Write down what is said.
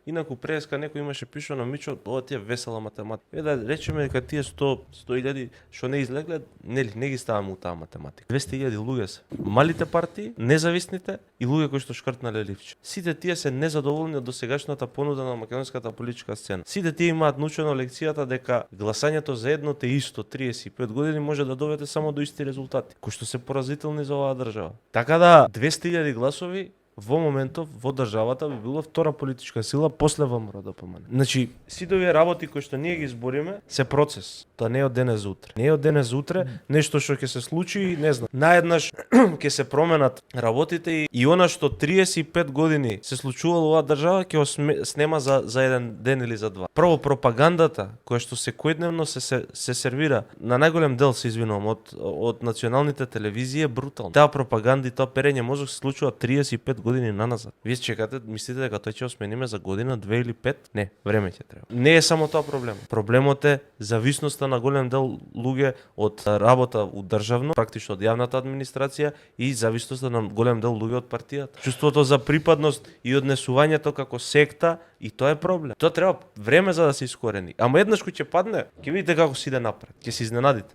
Инаку преска некој имаше пишано Мичо, ова ти е весела математика. Да речеме дека тие 100.000 што не излегле, нели не ги ставаме у таа математика. 200.000 луѓе се. Малите партии, независните и луѓе кои што шкртнале ливче. Сите тие се незадоволни од досегашната понуда на македонската политичка сцена. Сите тие имаат научено лекцијата дека гласањето за едно те исто 35 години може да доведе само до исти резултати, кои што се поразителни за оваа држава. Така да 200.000 гласови во моментов во државата би било втора политичка сила после ВМРО-ДПМН. Значи, сите овие работи кои што ние ги збориме се процес. Тоа не е од денес за утре. Не е од денес за утре, нешто што ќе се случи, не знам. Наеднаш ќе се променат работите и она што 35 години се случувало оваа држава ќе снема за еден ден или за два. Прво пропагандата која што секојдневно се сервира на најголем дел, се извинувам, од националните телевизии е брутално. Таа пропаганда и тоа перење мозок се случува 35 години наназад. Вие чекате, мислите дека тој ќе смениме за година, 2 или 5? Не, време ќе треба. Не е само тоа проблем. Проблемот е зависноста на голем дел луѓе од работа у државно, практично од јавната администрација и зависноста на голем дел луѓе од партијата. Чувството за припадност и однесувањето како секта, и тоа е проблем. Тоа треба време за да се искорени. Ама еднаш кој ќе падне, ќе видите како си иде напред. Ќе се изненадите.